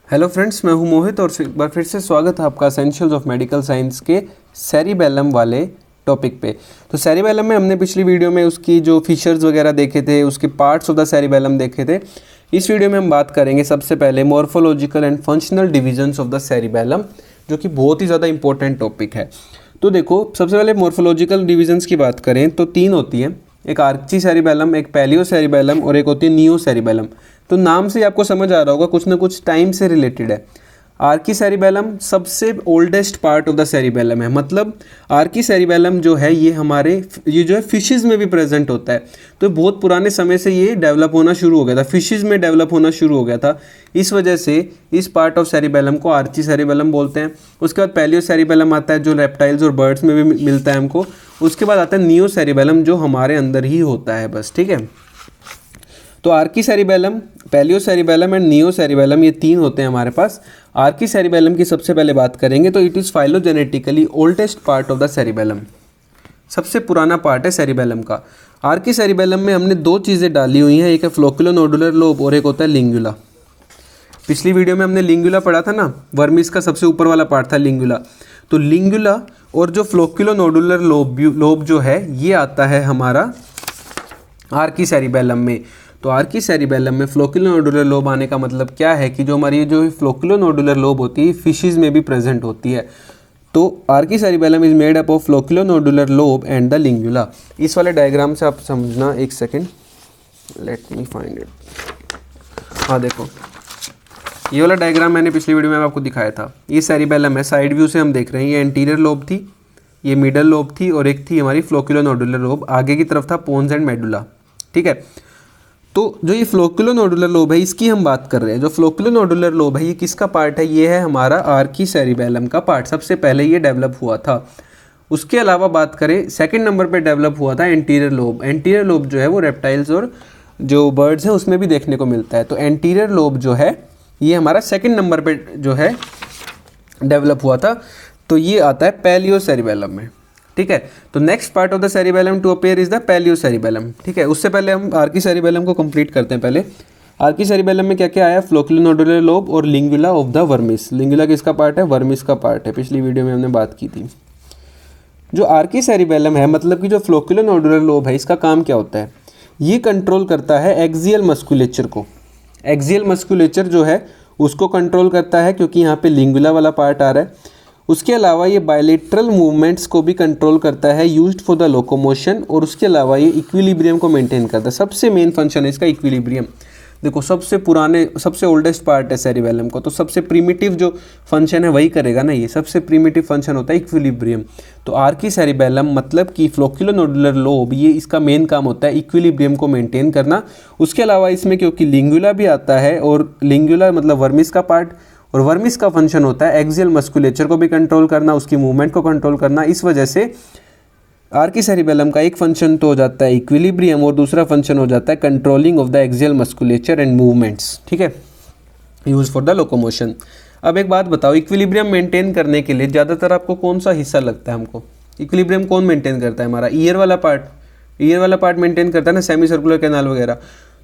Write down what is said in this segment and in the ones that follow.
Hello friends, मैं हूं मोहित और एक बार फिर से स्वागत है आपका एसेंशियल्स ऑफ मेडिकल साइंस के सेरिबेलम वाले टॉपिक पे। तो सेरिबेलम में हमने पिछली वीडियो में उसकी जो फीचर्स वगैरह देखे थे, उसके पार्ट्स ऑफ द सेरिबेलम देखे थे। इस वीडियो में हम बात करेंगे सबसे पहले morphological and functional divisions of the cerebellum, जो कि बहुत ही ज़्यादा इंपॉर्टेंट टॉपिक है। तो देखो, सबसे पहले मॉर्फोलॉजिकल डिविजन्स की बात करें तो तीन होती हैं, एक आर्ची सेरिबेलम, एक पैलियो सेरिबेलम और एक होती है नियो सेरिबेलम। तो नाम से आपको समझ आ रहा होगा कुछ ना कुछ टाइम से रिलेटेड है। आर्की सेरिबेलम सबसे oldest part of the cerebellum है, मतलब आर्की सेरिबेलम जो है ये जो है फिशेस में भी प्रेजेंट होता है। तो बहुत पुराने समय से ये डेवलप होना शुरू हो गया था, फिशेस में डेवलप होना शुरू हो गया था। इस वजह से इस पार्ट ऑफ सेरिबेलम को आर्ची सेरिबेलम बोलते हैं। उसके बाद पैलियो सेरिबेलम आता है जो रेप्टाइल्स और बर्ड्स में भी मिलता है हमको। उसके बाद आता है नियो सेरिबेलम जो हमारे अंदर ही होता है बस, ठीक है। तो Archie cerebellum, paleocerebellum and neo cerebellum, ये तीन होते हैं हमारे पास। आर्की सेरिबेलम की सबसे पहले बात करेंगे तो it is phylogenetically oldest part of the cerebellum, सबसे पुराना पार्ट है सेरिबेलम का। आर्की सेरिबेलम में हमने दो चीज़ें डाली हुई हैं, एक है फ्लोक्युलोनोडुलर लोब और एक होता है लिंगुला। पिछली वीडियो में हमने लिंगुला पढ़ा था ना, वर्मिस का सबसे ऊपर वाला पार्ट था लिंगुला। तो लिंगुला और जो फ्लोक्युलोनोडुलर लोब जो है ये आता है हमारा आर्की सेरिबेलम में। तो आर्की सेरिबेलम में फ्लोक्युलोनोडुलर लोब आने का मतलब क्या है कि जो हमारी जो फ्लोक्युलोनोडुलर लोब होती है फिशेस में भी प्रेजेंट होती है। तो Archie cerebellum is made up of flocculonodular lobe and the lingula. इस वाले डायग्राम से आप समझना, एक second, let me find it. हाँ देखो, ये वाला डायग्राम मैंने पिछली वीडियो में आपको दिखाया था। ये सेरिबेलम है, साइड व्यू से हम देख रहे हैं। ये एंटीरियर लोब थी, ये मिडल लोब थी और एक थी हमारी फ्लोक्युलोनोडुलर लोब। आगे की तरफ था पोन्स एंड मेडुला, ठीक है। तो जो ये फ्लोक्युलोनोडुलर लोब है इसकी हम बात कर रहे हैं। जो फ्लोक्युलोनोडुलर लोब है ये किसका पार्ट है? ये है हमारा आर्की सेरिबेलम का पार्ट। सबसे पहले ये डेवलप हुआ था। उसके अलावा बात करें, सेकंड नंबर पे डेवलप हुआ था एंटीरियर लोब। एंटीरियर लोब जो है वो रेप्टाइल्स और जो बर्ड्स हैं उसमें भी देखने को मिलता है। तो एंटीरियर लोब जो है ये हमारा सेकंड नंबर पे जो है डेवलप हुआ था। तो ये आता है पैलियो सेरिबेलम में, ठीक है। तो next part of the cerebellum to appear is the paleocerebellum, ठीक है। उससे पहले हम आर्की सेरिबेलम को कंप्लीट करते हैं। पहले आर्की सेरिबेलम में क्या क्या आया? फ्लोक्युलोनोडुलर लोब और लिंगुला ऑफ द वर्मिस। लिंगुला किसका पार्ट है? वर्मिस का पार्ट है, पिछली वीडियो में हमने बात की थी। जो आर्की सेरिबेलम है, मतलब कि जो फ्लोक्युलोनोडुलर लोब है, इसका काम क्या होता है? ये कंट्रोल करता है एक्सियल मस्कुलेचर को। एक्सियल मस्कुलेचर जो है उसको कंट्रोल करता है, क्योंकि यहाँ पे लिंगुला वाला पार्ट आ रहा है। उसके अलावा ये बायलेटरल मूवमेंट्स को भी कंट्रोल करता है, यूज्ड फॉर द लोकोमोशन। और उसके अलावा ये इक्विलिब्रियम को मेंटेन करता है। सबसे मेन फंक्शन है इसका इक्विलिब्रियम। देखो, सबसे पुराने, सबसे ओल्डेस्ट पार्ट है सेरिबेलम को, तो सबसे प्रीमिटिव जो फंक्शन है वही करेगा ना। ये सबसे प्रीमिटिव फंक्शन होता है इक्विलिब्रियम। तो आर्की सेरिबेलम मतलब कि फ्लोक्युलोनोडुलर लोब, ये इसका मेन काम होता है इक्विलिब्रियम को मेंटेन करना। उसके अलावा इसमें क्योंकि लिंगुला भी आता है, और लिंगुला मतलब वर्मिस का पार्ट, और वर्मिस का फंक्शन होता है एक्सियल मस्कुलेचर को भी कंट्रोल करना, उसकी मूवमेंट को कंट्रोल करना। इस वजह से आर्की सेरिबेलम का एक फंक्शन तो हो जाता है इक्विलिब्रियम और दूसरा फंक्शन हो जाता है controlling of the axial musculature and movements, ठीक है, यूज फॉर द लोकोमोशन। अब एक बात बताओ, इक्विलिब्रियम मेंटेन करने के लिए ज़्यादातर आपको कौन सा हिस्सा लगता है? हमको इक्विलिब्रियम कौन मेंटेन करता है? हमारा ईयर वाला पार्ट। ईयर वाला पार्ट मेंटेन करता है ना, सेमी सर्कुलर कैनाल वगैरह।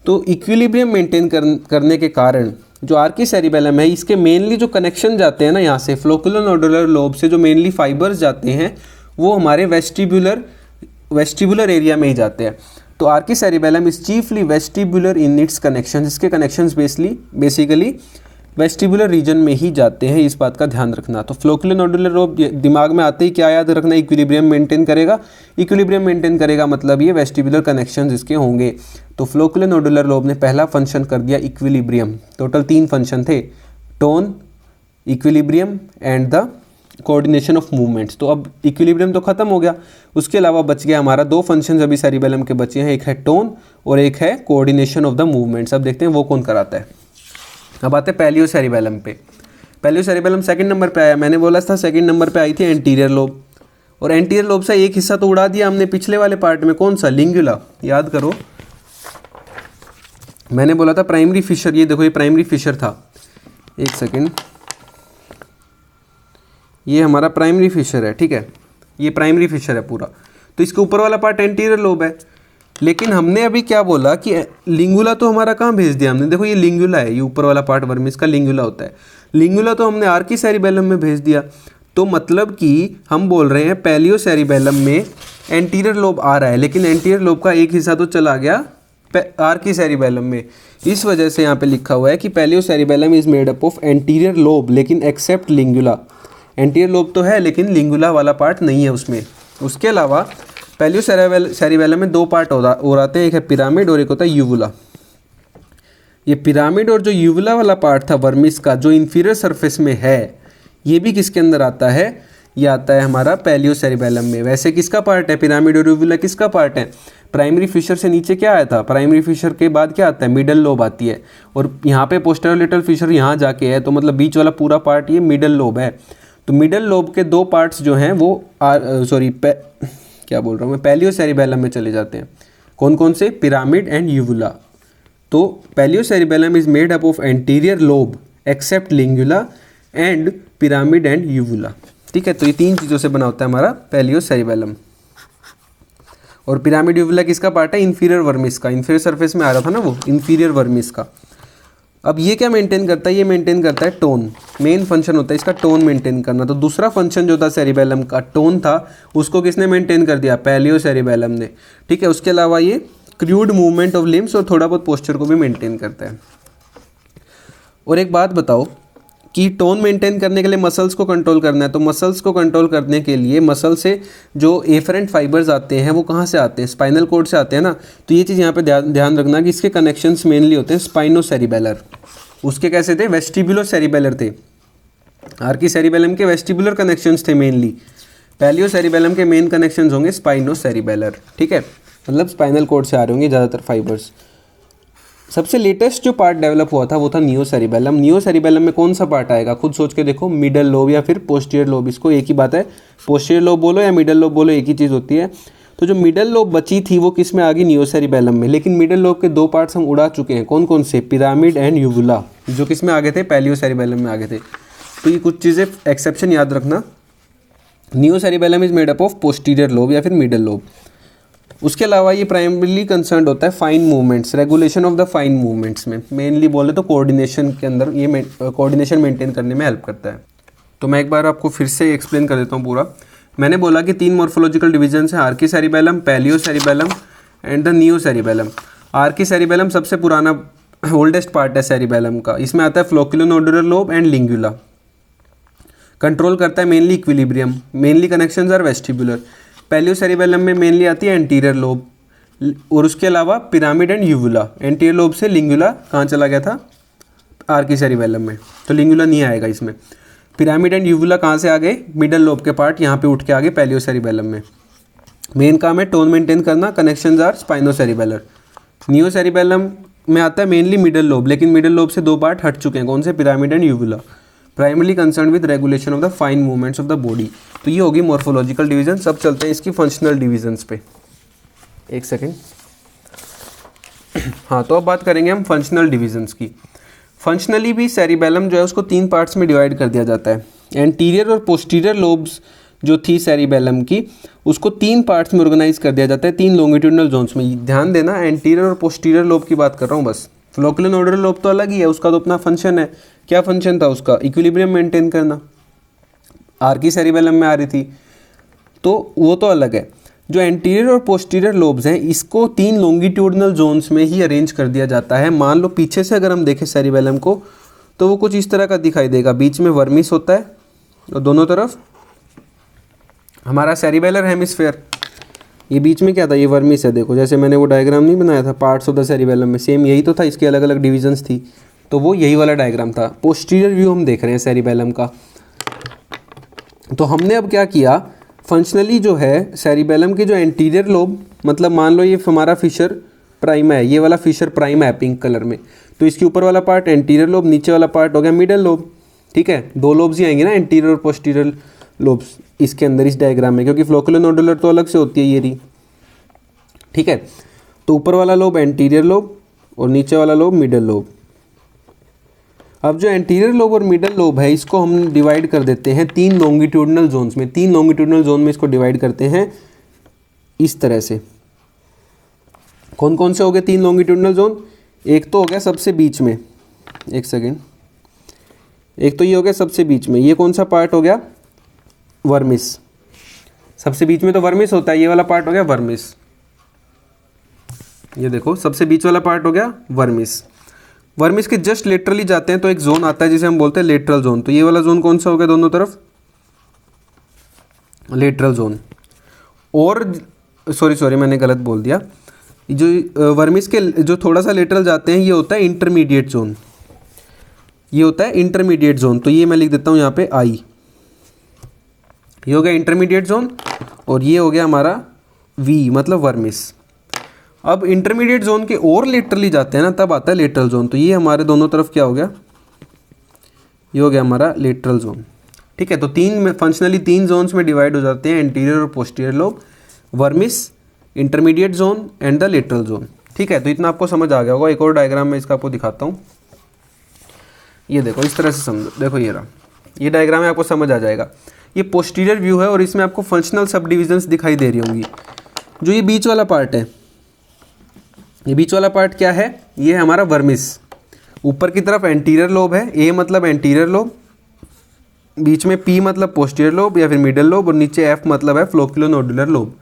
तो इक्विलिब्रियम मेंटेन करने के कारण जो आर्की सेरिबेलम है, इसके मेनली जो कनेक्शन जाते हैं ना, यहाँ से फ्लोक्युलोनोडुलर लोब से जो मेनली फाइबर्स जाते हैं वो हमारे वेस्टिबुलर एरिया में ही जाते हैं। तो Archie cerebellum is chiefly vestibular in its connection. इसके कनेक्शंस बेसिकली वेस्टिबुलर रीजन में ही जाते हैं, इस बात का ध्यान रखना। तो फ्लोक्युलोनोडुलर लोब दिमाग में आते ही क्या याद रखना? इक्विलिब्रियम मेंटेन करेगा। इक्विलिब्रियम मेंटेन करेगा मतलब ये वेस्टिबुलर कनेक्शंस इसके होंगे। तो फ्लोक्युलोनोडुलर लोब ने पहला फंक्शन कर दिया इक्विलिब्रियम। टोटल 3 फंक्शन थे, tone, equilibrium and the coordination of movements. तो अब इक्विलिब्रियम तो खत्म हो गया, उसके अलावा बच गया हमारा 2 फंक्शंस अभी सेरिबेलम के बचे हैं, एक है टोन और एक है कोऑर्डिनेशन ऑफ द मूवमेंट्स। अब देखते हैं वो कौन कराता है। अब आते हैं पैलियो सेरिबेलम पे। पैलियो सेरिबेलम सेकंड नंबर पे आया। मैंने बोला था सेकंड नंबर पे आई थी एंटीरियर लोब, और एंटीरियर लोब से एक हिस्सा तो उड़ा दिया हमने पिछले वाले पार्ट में। कौन सा? लिंगुला। याद करो, मैंने बोला था प्राइमरी फिशर। ये देखो, ये प्राइमरी फिशर था। एक सेकेंड, ये हमारा प्राइमरी फिशर है, ठीक है। ये प्राइमरी फिशर है पूरा। तो इसके ऊपर वाला पार्ट एंटीरियर लोब है। लेकिन हमने अभी क्या बोला कि लिंगुला तो हमारा कहाँ भेज दिया हमने, देखो ये लिंगुला है, ये ऊपर वाला पार्ट वर्मिस का लिंगुला होता है, लिंगुला तो हमने आर्की सेरिबेलम में भेज दिया। तो मतलब कि हम बोल रहे हैं पैलियो सेरिबेलम में एंटीरियर लोब आ रहा है, लेकिन एंटीरियर लोब का एक हिस्सा तो चला गया आर्की सेरिबेलम में। इस वजह से यहाँ पे लिखा हुआ है कि palaeo cerebellum is made up of anterior lobe लेकिन एक्सेप्ट लिंगुला। एंटीरियर लोब तो है लेकिन लिंगुला वाला पार्ट नहीं है उसमें। उसके अलावा पैलियो सेरिबेलम में दो पार्ट हो जाते हैं, एक है पिरामिड और एक होता है यूवुला। ये पिरामिड और जो यूवुला वाला पार्ट था वर्मिस का जो इंफीरियर सरफेस में है, ये भी किसके अंदर आता है, ये आता है हमारा पैलियो सेरिबेलम में। वैसे किसका पार्ट है पिरामिड और यूवुला, किसका पार्ट है? प्राइमरी फिशर से नीचे क्या आया था, प्राइमरी फिशर के बाद क्या आता है, मिडल लोब आती है, और यहाँ पे पोस्टेरोलेटरल फिशर यहाँ जाके है, तो मतलब बीच वाला पूरा पार्ट ये मिडल लोब है। तो मिडल लोब के दो पार्ट्स जो हैं वो क्या बोल रहा हूँ मैं, पैलियो सेरिबेलम में चले जाते हैं। कौन कौन से? Pyramid and uvula. तो paleo cerebellum is made up of anterior lobe except lingula and pyramid and uvula. ठीक है, तो ये तीन चीज़ों से बना होता है हमारा पैलियो सेरिबेलम। और पिरामिड यूवुला किसका पार्ट है? इंफीरियर वर्मिस का। इंफीरियर सरफेस में आ रहा था ना वो, इंफीरियर वर्मिस का। अब ये क्या मेंटेन करता है? ये मेंटेन करता है टोन। मेन फंक्शन होता है इसका टोन मेंटेन करना। तो दूसरा फंक्शन जो था सेरिबेलम का, टोन था, उसको किसने मेंटेन कर दिया? पैलियो सेरिबेलम ने। ठीक है, उसके अलावा ये क्रूड मूवमेंट ऑफ लिम्स और थोड़ा बहुत पोस्चर को भी मेंटेन करता है। और एक बात बताओ कि टोन मेंटेन करने के लिए मसल्स को कंट्रोल करना है, तो मसल्स को कंट्रोल करने के लिए मसल से जो एफरेंट फाइबर्स आते हैं वो कहाँ से आते हैं? स्पाइनल कोड से आते हैं ना। तो ये चीज़ यहाँ पे ध्यान रखना कि इसके कनेक्शंस मेनली होते हैं स्पाइनो सेरिबेलर। उसके कैसे थे? वेस्टिबुलो सेरिबेलर थे। आर्की सेरिबेलम के वेस्टिबुलर कनेक्शंस थे मेनली। पैलियो सेरिबेलम के मेन कनेक्शंस होंगे स्पाइनो सेरिबेलर। ठीक है, मतलब स्पाइनल कोड से आ रहे होंगे ज़्यादातर फाइबर्स। सबसे लेटेस्ट जो पार्ट डेवलप हुआ था वो था नियो सेरिबेलम। नियो सेरिबेलम में कौन सा पार्ट आएगा? खुद सोच के देखो, मिडल लोब या फिर पोस्टीरियर लोब। इसको एक ही बात है, पोस्टीरियर लोब बोलो या मिडल लोब बोलो, एक ही चीज़ होती है। तो जो मिडल लोब बची थी वो किस में आ गई? नियो सेरिबेलम में। लेकिन मिडल लोब के दो पार्ट्स हम उड़ा चुके हैं। कौन कौन से? पिरामिड एंड यूवुला, जो किस में आ गए थे? पैलियो सेरिबेलम में आ गए थे। तो ये कुछ चीज़ें एक्सेप्शन याद रखना। Neo cerebellum is made up of posterior lobe या फिर मिडल लोब। उसके अलावा ये प्राइमरीली कंसर्न होता है fine movements, regulation of the fine movements में। मेनली बोले तो कोऑर्डिनेशन के अंदर ये कोऑर्डिनेशन मेंटेन करने में हेल्प करता है। तो मैं एक बार आपको फिर से एक्सप्लेन कर देता हूँ पूरा। मैंने बोला कि तीन मॉर्फोलॉजिकल डिविजन्स हैं, archicerebellum, paleocerebellum and the neocerebellum. Archicerebellum सबसे पुराना ओल्डेस्ट पार्ट है सेरिबेलम का। इसमें आता है flocculonodular lobe and lingula. Control करता है mainly equilibrium, mainly connections are vestibular. Paleocerebellum में मेनली आती है एंटीरियर लोब, और उसके अलावा pyramid and uvula. Anterior lobe से लिंगुला कहाँ चला गया था? आर्की सेरिबेलम में, तो लिंगुला नहीं आएगा इसमें। पिरामिड एंड यूवुला कहाँ से आ गए? मिडल लोब के पार्ट यहाँ पे उठ के आ गए पैलियो सेरिबेलम में। मेन काम है टोन मेंटेन करना, connections are spinocerebellar. Neocerebellum में आता है मेनली मिडल लोब, लेकिन मिडल लोब से दो पार्ट हट चुके हैं। कौन से? Pyramid and uvula. Primarily concern with regulation of the fine movements of the body. तो ये होगी मॉर्फोलॉजिकल डिवीजन। सब चलते हैं इसकी फंक्शनल डिविजन्स पे। एक सेकेंड। हाँ, तो अब बात करेंगे हम फंक्शनल डिविजन्स की। फंक्शनली भी सेरिबेलम जो है उसको तीन पार्ट्स में डिवाइड कर दिया जाता है। एंटीरियर और पोस्टीरियर लोब्स जो थी सेरिबेलम की, उसको तीन पार्ट्स में ऑर्गेनाइज कर दिया जाता है, तीन लॉन्गिट्यूडनल जोन्स में। ध्यान देना, एंटीरियर और पोस्टीरियर लोब की बात कर रहा हूँ बस। फ्लोक्युलोनोडुलर लोब तो अलग ही है, उसका तो अपना फंक्शन है। क्या फंक्शन था उसका? इक्विलिब्रियम मेंटेन करना। आर्की सेरिबेलम में आ रही थी, तो वो तो अलग है। जो एंटीरियर और पोस्टीरियर लोब्स हैं, इसको तीन लॉन्गिट्यूडनल जोन्स में ही अरेंज कर दिया जाता है। मान लो पीछे से अगर हम देखें सेरिबेलम को, तो वो कुछ इस तरह का दिखाई देगा। बीच में वर्मिस होता है और दोनों तरफ हमारा सेरिबेलर हेमिस्फेयर। ये बीच में क्या था? ये वर्मिस है। देखो, जैसे मैंने वो डायग्राम नहीं बनाया था पार्ट्स ऑफ द सेरिबेलम में, सेम यही तो था। इसके अलग अलग डिविजन्स थी, तो वो यही वाला डायग्राम था। पोस्टीरियर व्यू हम देख रहे हैं सेरिबेलम का। तो हमने अब क्या किया, फंक्शनली जो है सेरिबेलम के जो एंटीरियर लोब, मतलब मान लो ये हमारा फिशर प्राइमा है, ये वाला फिशर प्राइमा है पिंक कलर में, तो इसके ऊपर वाला पार्ट एंटीरियर लोब, नीचे वाला पार्ट हो गया मिडल लोब। ठीक है, दो लोब्स ही आएंगे ना, एंटीरियर और पोस्टीरियर लोब्स इसके अंदर इस डायग्राम में, क्योंकि फ्लोक्युलोनोडुलर तो अलग से होती है ये रही। ठीक है, तो ऊपर वाला लोब एंटीरियर लोब और नीचे वाला लोब मिडल लोब। अब जो एंटीरियर लोब और मिडल लोब है, इसको हम डिवाइड कर देते हैं तीन लॉन्गिट्यूडनल जोन्स में। तीन लॉन्गिट्यूडनल जोन में इसको डिवाइड करते हैं इस तरह से। कौन कौन से हो गए 3 लॉन्गिट्यूडनल जोन? एक तो हो गया सबसे बीच में, एक सेकेंड, एक तो ये हो गया सबसे बीच में, ये कौन सा पार्ट हो गया? वर्मिस। सबसे बीच में तो वर्मिस होता है, ये वाला पार्ट हो गया वर्मिस। ये देखो सबसे बीच वाला पार्ट हो गया वर्मिस। वर्मिस के जस्ट लेटरली जाते हैं तो एक जोन आता है जिसे हम बोलते हैं लेटरल जोन। तो ये वाला जोन कौन सा हो गया दोनों तरफ? Lateral zone. और सॉरी मैंने गलत बोल दिया, जो वर्मिस के जो थोड़ा सा लेटरल जाते हैं ये होता है इंटरमीडिएट जोन, ये होता है इंटरमीडिएट जोन। तो ये मैं लिख देता हूँ यहाँ पे आई, ये हो गया इंटरमीडिएट जोन और ये हो गया हमारा वी मतलब वर्मिस। अब इंटरमीडिएट जोन के और लेटरली जाते हैं ना तब आता है लेटरल जोन। तो ये हमारे दोनों तरफ क्या हो गया? ये हो गया हमारा लेटरल जोन। ठीक है, तो फंक्शनली 3 जोन्स में डिवाइड हो जाते हैं, एंटीरियर और posterior lobe, vermis, intermediate zone and the lateral zone. ठीक है, तो इतना आपको समझ आ गया होगा। एक और डायग्राम में इसका आपको दिखाता हूँ, ये देखो इस तरह से समझो। देखो ये रहा, ये डायग्राम है, आपको समझ आ जाएगा। ये पोस्टीरियर व्यू है और इसमें आपको फंक्शनल सब डिविजन्स दिखाई दे रही होंगी। जो ये बीच वाला पार्ट है, ये बीच वाला पार्ट क्या है? ये है हमारा वर्मिस। ऊपर की तरफ एंटीरियर लोब है, ए मतलब एंटीरियर लोब, बीच में पी मतलब पोस्टीरियर लोब या फिर मिडल लोब और नीचे एफ मतलब है फ्लोक्यूलोनोडुलर लोब।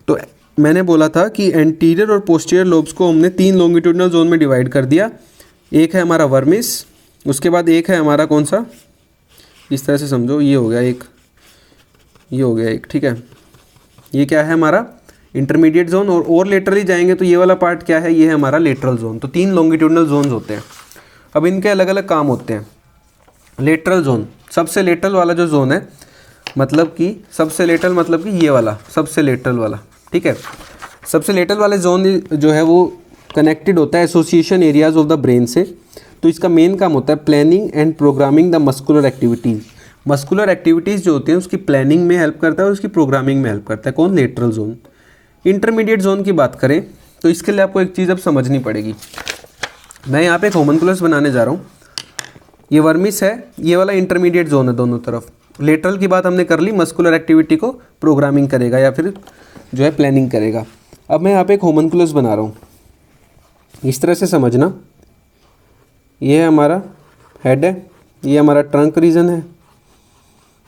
तो मैंने बोला था कि एंटीरियर और पोस्टीरियर लोब्स को हमने 3 लॉन्गिट्यूडनल जोन में डिवाइड कर दिया। एक है हमारा वर्मिस, उसके बाद एक है हमारा कौन सा, इस तरह से समझो, ये हो गया एक, ये हो गया एक। ठीक है, ये क्या है हमारा इंटरमीडिएट जोन। और लेटरली जाएंगे तो ये वाला पार्ट क्या है? ये है हमारा लेटरल जोन। तो 3 लॉन्गिट्यूडनल जोन्स होते हैं। अब इनके अलग अलग काम होते हैं। लेटरल जोन, सबसे लेटरल वाला जो जोन है, मतलब कि सबसे लेटरल मतलब कि ये वाला सबसे लेटरल वाला। ठीक है, सबसे लेटरल वाले जोन जो है वो कनेक्टेड होता है association areas of the brain से। तो इसका मेन काम होता है planning and programming the muscular activities. Muscular activities जो होती हैं उसकी प्लानिंग में हेल्प करता है और उसकी प्रोग्रामिंग में हेल्प करता है। कौन? Lateral zone. इंटरमीडिएट जोन की बात करें तो इसके लिए आपको एक चीज़ अब समझनी पड़ेगी। मैं यहाँ पे एक होमनकुलस बनाने जा रहा हूँ। ये वर्मिस है, ये वाला इंटरमीडिएट जोन है दोनों तरफ। लेटरल की बात हमने कर ली, मस्कुलर एक्टिविटी को प्रोग्रामिंग करेगा या फिर जो है प्लानिंग करेगा। अब मैं यहाँ पे एक होमनकुलस बना रहा हूँ, इस तरह से समझना। ये है हमारा हेड है, ये हमारा ट्रंक रीजन है,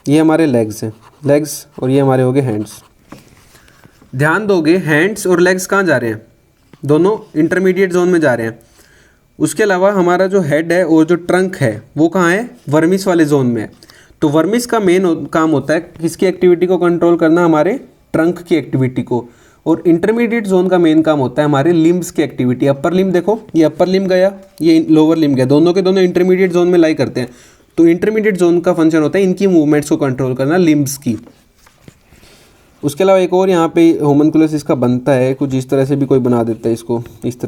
ये हमारे लेग्स हैं, लेग्स, और ये हमारे हो गए हैंड्स। ध्यान दोगे हैंड्स और लेग्स कहाँ जा रहे हैं? दोनों इंटरमीडिएट जोन में जा रहे हैं। उसके अलावा हमारा जो हेड है और जो ट्रंक है वो कहाँ है? वर्मिस वाले जोन में है। तो वर्मिस का मेन काम होता है किसकी एक्टिविटी को कंट्रोल करना? हमारे ट्रंक की एक्टिविटी को। और इंटरमीडिएट जोन का मेन काम होता है हमारे लिम्स की एक्टिविटी। अपर लिम देखो, ये अपर लिम गया, ये लोअर लिम गया, दोनों के दोनों इंटरमीडिएट जोन में लाई करते हैं। तो इंटरमीडिएट जोन का फंक्शन होता है इनकी मूवमेंट्स को कंट्रोल करना, लिम्स की। उसके अलावा एक और यहाँ पे होमनकुलस इसका बनता है, कुछ इस तरह से भी कोई बना देता है इसको, इस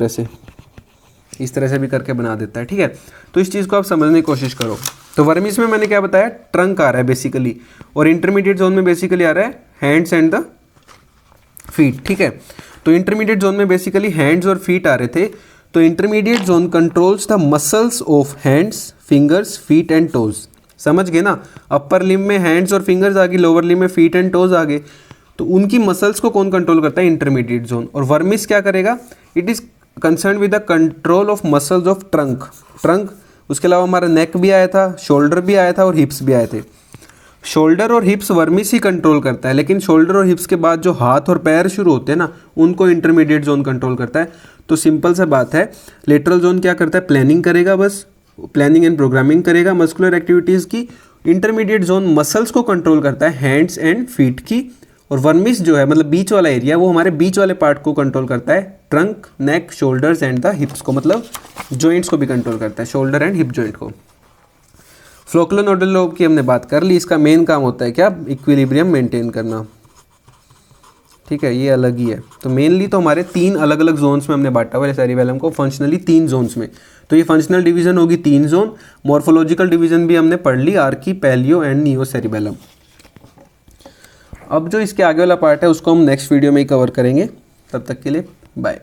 तरह से भी करके बना देता है। ठीक है, तो इस चीज़ को आप समझने की कोशिश करो। तो वर्मिस में मैंने क्या बताया? ट्रंक आ रहा है बेसिकली, और इंटरमीडिएट जोन में बेसिकली आ रहा है हैंड्स एंड द फीट। ठीक है, तो इंटरमीडिएट जोन में बेसिकली हैंड्स और फीट आ रहे थे। तो intermediate zone controls the muscles of hands, fingers, feet and toes. समझ गए ना? अपर लिम में हैंड्स और फिंगर्स आ गए, लोअर लिम में फीट एंड टोज आ गए। तो उनकी मसल्स को कौन कंट्रोल करता है? Intermediate zone. और वर्मिस क्या करेगा? It is concern with the control of muscles of trunk. उसके अलावा हमारा नेक भी आया था, शोल्डर भी आया था और हिप्स भी आए थे। शोल्डर और हिप्स वर्मिस ही कंट्रोल करता है, लेकिन शोल्डर और हिप्स के बाद जो हाथ और पैर शुरू होते हैं ना, उनको इंटरमीडिएट जोन कंट्रोल करता है। तो सिंपल सा बात है, लेटरल जोन क्या करता है? प्लानिंग करेगा, बस प्लानिंग एंड प्रोग्रामिंग करेगा मस्कुलर एक्टिविटीज़ की। इंटरमीडिएट जोन मसल्स को कंट्रोल करता है, हैंड्स एंड फीट की। और वर्मिस जो है मतलब बीच वाला एरिया, वो हमारे बीच वाले पार्ट को कंट्रोल करता है, trunk, neck, shoulders and the हिप्स को, मतलब जॉइंट्स को भी कंट्रोल करता है, शोल्डर एंड हिप जॉइंट को। फ्लोक्यूलोनोडुलर लोब की हमने बात कर ली। इसका मेन काम होता है क्या? इक्विलिब्रियम मेंटेन करना। ठीक है, ये अलग ही है। तो मेनली तो हमारे 3 अलग अलग जोन्स में हमने बांटा हुआ है सेरिबेलम को, फंक्शनली 3 जोन्स में। तो ये फंक्शनल डिवीजन होगी 3 जोन। मॉर्फोलॉजिकल डिवीजन भी हमने पढ़ ली, archi, paleo and neo cerebellum. अब जो इसके आगे वाला पार्ट है उसको हम नेक्स्ट वीडियो में ही कवर करेंगे। तब तक के लिए बाय।